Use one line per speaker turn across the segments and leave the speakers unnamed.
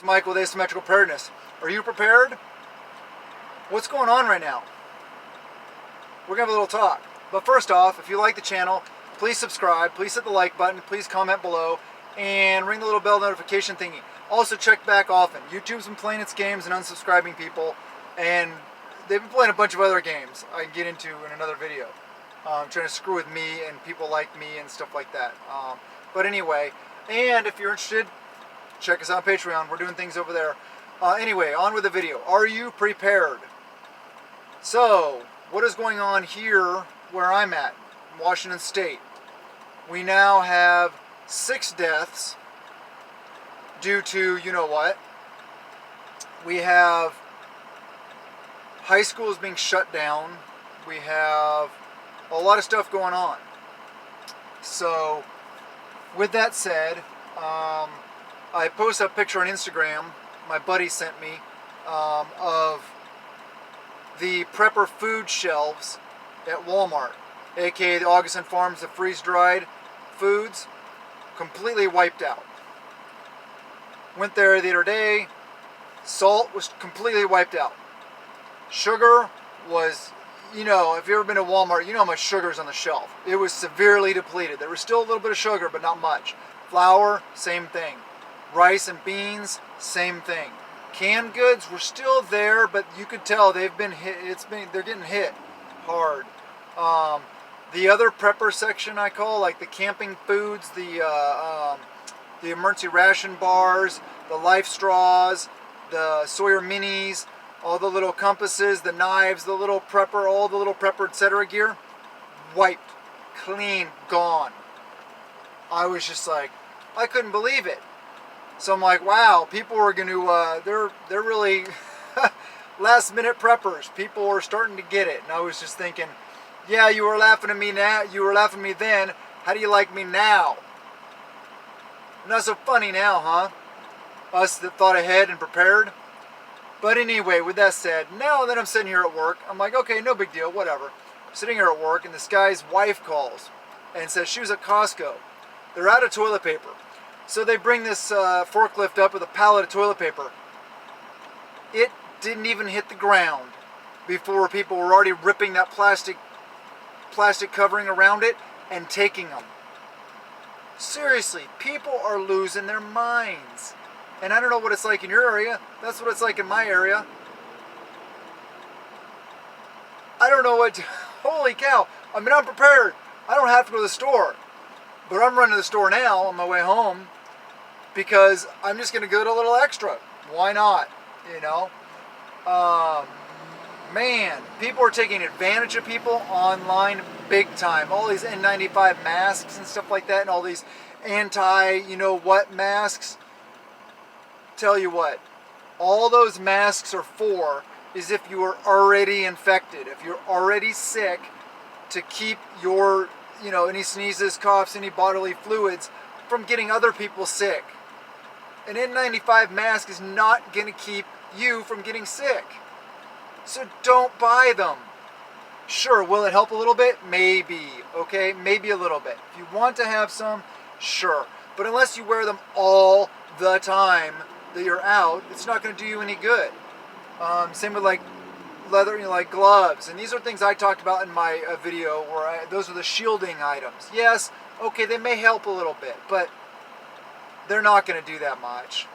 It's Mike with Asymmetrical Preparedness. Are you prepared? What's going on right now? We're going to have a little talk. But first off, if you like the channel, please subscribe, please hit the like button, please comment below, and ring the little bell notification thingy. Also check back often. YouTube's been playing its games and unsubscribing people, and they've been playing a bunch of other games I can get into in another video. Trying to screw with me and people like me and stuff like that. But anyway, and if you're interested, check us out on Patreon. We're doing things over there. Anyway, on with the video. Are you prepared? So, what is going on here where I'm at, Washington State? We now have 6 deaths due to, you know what? We have high schools being shut down. We have a lot of stuff going on. So, with that said, I posted a picture on Instagram my buddy sent me of the prepper food shelves at Walmart, aka the Augustin Farms, the freeze-dried foods, completely wiped out. Went there the other day, salt was completely wiped out. Sugar was, you know, if you've ever been to Walmart, you know how much sugar's on the shelf. It was severely depleted. There was still a little bit of sugar, but not much. Flour, same thing. Rice and beans, same thing. Canned goods were still there, but you could tell they've been hit. They're getting hit hard. The other prepper section I call, like the camping foods, the emergency ration bars, the life straws, the Sawyer minis, all the little compasses, the knives, the little prepper, all the little prepper etc. gear, wiped, clean, gone. I was just like, I couldn't believe it. So I'm like, wow, people are going to, they're really last minute preppers. People are starting to get it. And I was just thinking, yeah, you were laughing at me now. You were laughing at me then. How do you like me now? Not so funny now, huh? Us that thought ahead and prepared. But anyway, with that said, now that I'm sitting here at work, I'm like, okay, no big deal, whatever. I'm sitting here at work and this guy's wife calls and says she was at Costco. They're out of toilet paper. So they bring this forklift up with a pallet of toilet paper. It didn't even hit the ground before people were already ripping that plastic covering around it and taking them. Seriously, people are losing their minds. And I don't know what it's like in your area. That's what it's like in my area. I don't know what... Holy cow. I mean, I'm prepared. I don't have to go to the store. But I'm running to the store now on my way home because I'm just going to get a little extra. Why not? You know? Man, people are taking advantage of people online big time. All these N95 masks and stuff like that and all these anti-you-know-what masks. Tell you what, all those masks are for is if you are already infected, if you're already sick, to keep your, you know, any sneezes, coughs, any bodily fluids from getting other people sick. An N95 mask is not going to keep you from getting sick. So don't buy them. Sure, will it help a little bit? Maybe, okay? Maybe a little bit. If you want to have some, sure. But unless you wear them all the time that you're out, it's not going to do you any good. Same with like leather, you know, like gloves. And these are things I talked about in my video where those are the shielding items. Yes, okay, they may help a little bit, but they're not going to do that much.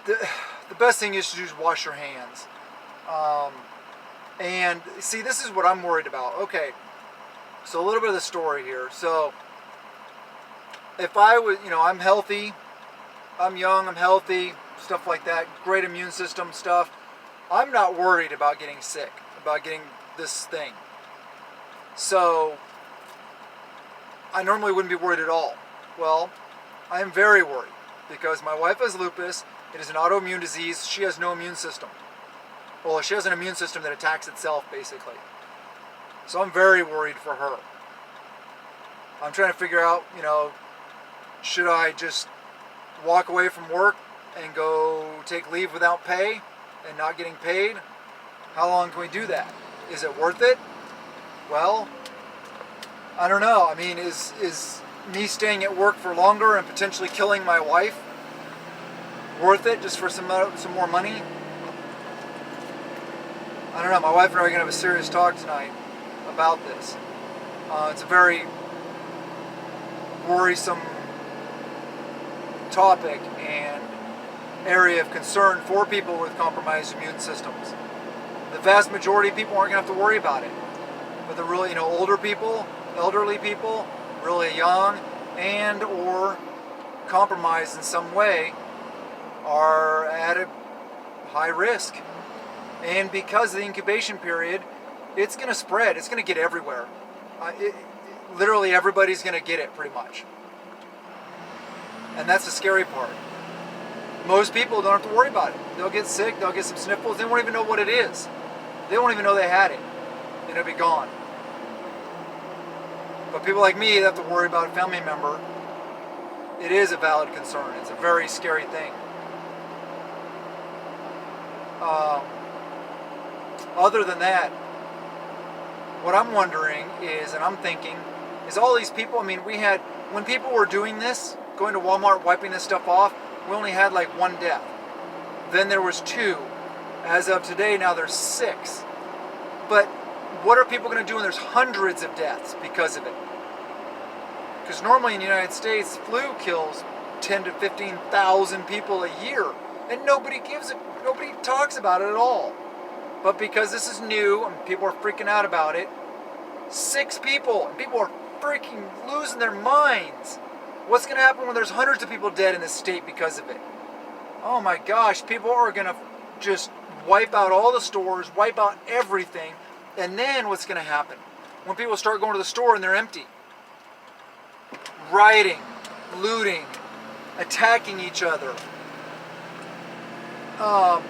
The best thing is to just wash your hands. And see, this is what I'm worried about. Okay, so a little bit of the story here. So if I was, you know, I'm healthy, I'm young, I'm healthy, stuff like that, great immune system stuff, I'm not worried about getting sick, about getting this thing. So I normally wouldn't be worried at all. Well, I am very worried because my wife has lupus. It is an autoimmune disease. She has no immune system. Well, she has an immune system that attacks itself, basically. So I'm very worried for her. I'm trying to figure out, you know, should I just walk away from work and go take leave without pay and not getting paid? How long can we do that? Is it worth it? Well, I don't know. I mean, me staying at work for longer and potentially killing my wife worth it just for some more money? I don't know. My wife and I are going to have a serious talk tonight about this. It's a very worrisome topic and area of concern for people with compromised immune systems. The vast majority of people aren't going to have to worry about it. But the really, older people, elderly people, really young, and or compromised in some way are at a high risk. And because of the incubation period, it's going to spread. It's going to get everywhere. Literally everybody's going to get it pretty much. And that's the scary part. Most people don't have to worry about it. They'll get sick, they'll get some sniffles, they won't even know what it is. They won't even know they had it. And it'll be gone. But people like me that have to worry about a family member, it is a valid concern. It's a very scary thing. Other than that, what I'm wondering is, and I'm thinking, is all these people, when people were doing this, going to Walmart, wiping this stuff off, we only had like 1 death. Then there was 2. As of today, now there's 6. But what are people going to do when there's hundreds of deaths because of it? Because normally in the United States, flu kills 10 to 15,000 people a year, and nobody talks about it at all. But because this is new and people are freaking out about it, 6 people, and people are freaking losing their minds. What's going to happen when there's hundreds of people dead in this state because of it? Oh my gosh, people are going to just wipe out all the stores, wipe out everything, and then what's going to happen? When people start going to the store and they're empty. Rioting, looting, attacking each other. I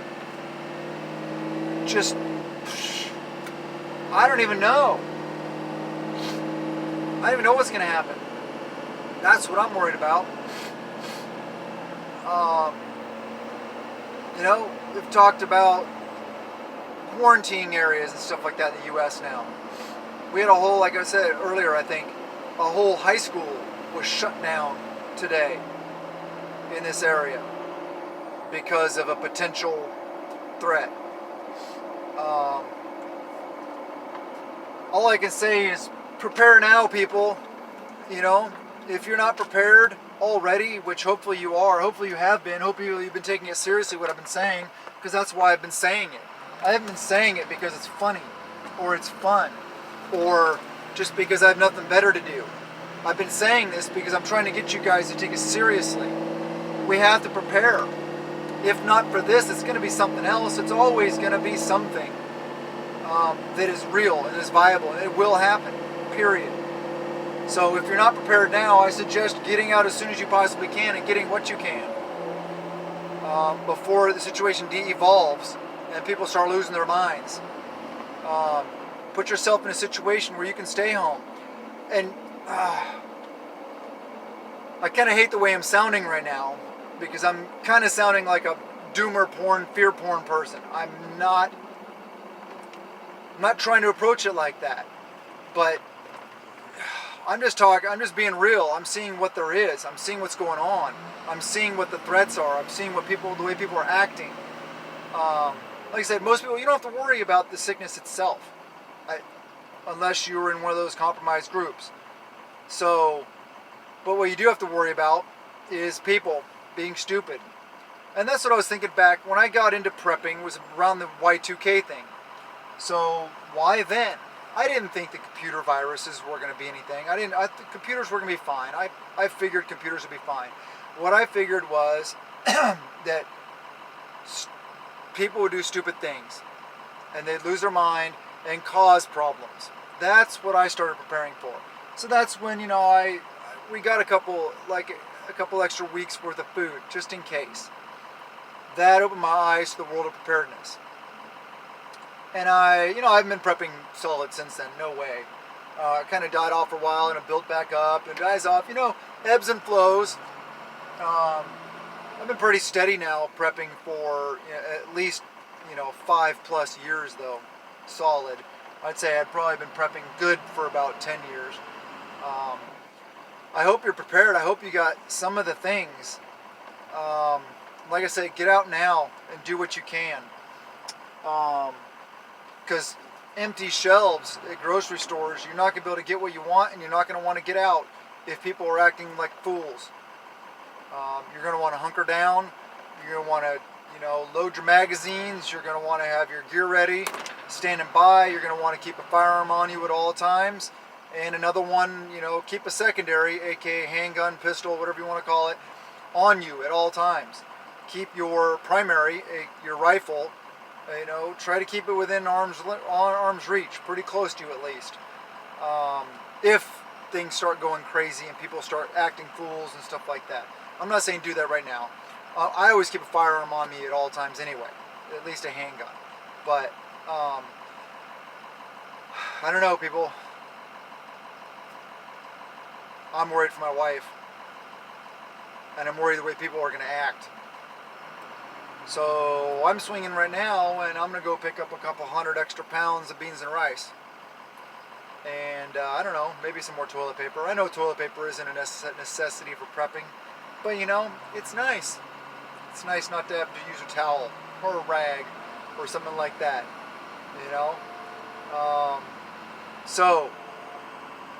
don't even know. I don't even know what's going to happen. That's what I'm worried about. We've talked about quarantine areas and stuff like that in the U.S. now. We had a whole, like I said earlier, I think, a whole high school was shut down today in this area because of a potential threat. All I can say is prepare now, people. If you're not prepared already, which hopefully you are, hopefully you have been, hopefully you've been taking it seriously what I've been saying, because that's why I've been saying it. I haven't been saying it because it's funny, or it's fun, or just because I have nothing better to do. I've been saying this because I'm trying to get you guys to take it seriously. We have to prepare. If not for this, it's going to be something else. It's always going to be something that is real and is viable, and it will happen, period. So if you're not prepared now, I suggest getting out as soon as you possibly can and getting what you can before the situation de-evolves and people start losing their minds. Put yourself in a situation where you can stay home. And I kind of hate the way I'm sounding right now because I'm kind of sounding like a doomer porn, fear porn person. I'm not trying to approach it like that, but I'm just being real. I'm seeing what there is. I'm seeing what's going on. I'm seeing what the threats are. I'm seeing the way people are acting. Like I said, most people, you don't have to worry about the sickness itself, unless you're in one of those compromised groups. So, but what you do have to worry about is people being stupid. And that's what I was thinking back when I got into prepping, was around the Y2K thing. So why then? I didn't think the computer viruses were going to be anything. I think computers were going to be fine. I figured computers would be fine. What I figured was that people would do stupid things and they'd lose their mind and cause problems. That's what I started preparing for. So that's when, we got a couple extra weeks worth of food just in case. That opened my eyes to the world of preparedness. And I've been prepping solid since then. No way. I kind of died off for a while and it built back up and dies off. Ebbs and flows. I've been pretty steady now prepping for at least 5+ years though, solid. I'd say I'd probably been prepping good for about 10 years. I hope you're prepared. I hope you got some of the things. Like I said, get out now and do what you can. Because empty shelves at grocery stores, you're not going to be able to get what you want, and you're not going to want to get out if people are acting like fools. You're going to want to hunker down. You're going to want to, load your magazines. You're going to want to have your gear ready, standing by. You're going to want to keep a firearm on you at all times. And another one, keep a secondary, aka handgun, pistol, whatever you want to call it, on you at all times. Keep your primary, your rifle, try to keep it within arm's reach, pretty close to you at least. If things start going crazy and people start acting fools and stuff like that. I'm not saying do that right now. I always keep a firearm on me at all times anyway, at least a handgun. But, I don't know, people. I'm worried for my wife. And I'm worried the way people are going to act. So I'm swinging right now, and I'm going to go pick up a couple hundred extra pounds of beans and rice. And I don't know, maybe some more toilet paper. I know toilet paper isn't a necessity for prepping, but it's nice. It's nice not to have to use a towel or a rag or something like that, So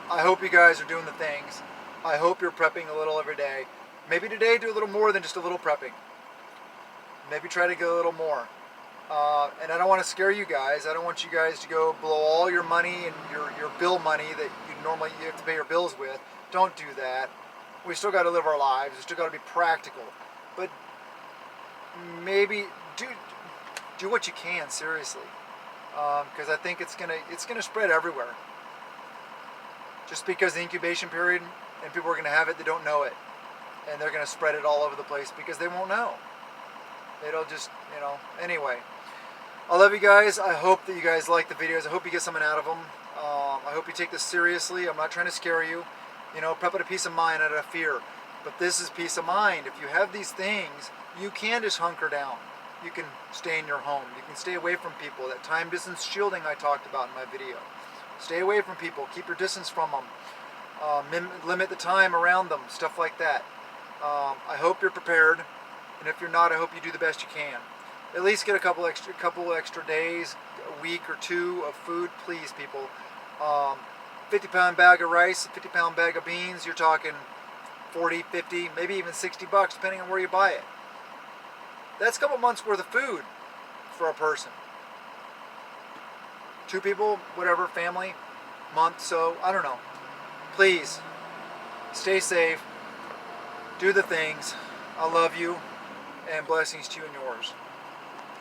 I hope you guys are doing the things. I hope you're prepping a little every day. Maybe today do a little more than just a little prepping. Maybe try to get a little more. And I don't want to scare you guys. I don't want you guys to go blow all your money and your bill money that you have to pay your bills with. Don't do that. We still got to live our lives. We still got to be practical. But maybe do what you can, seriously. Because I think it's gonna spread everywhere. Just because the incubation period and people are gonna have it, they don't know it, and they're gonna spread it all over the place because they won't know. It'll just, Anyway, I love you guys. I hope that you guys like the videos. I hope you get something out of them. I hope you take this seriously. I'm not trying to scare you. Prep it a peace of mind out of fear. But this is peace of mind. If you have these things, you can just hunker down. You can stay in your home. You can stay away from people. That time distance shielding I talked about in my video. Stay away from people. Keep your distance from them. Limit the time around them. Stuff like that. I hope you're prepared. And if you're not, I hope you do the best you can. At least get a couple extra days, a week or two of food, please, people. 50-pound bag of rice, a 50-pound bag of beans. You're talking 40, 50, maybe even $60, depending on where you buy it. That's a couple months worth of food for a person. 2 people, whatever, family, month, so I don't know. Please, stay safe, do the things. I love you, and blessings to you and yours.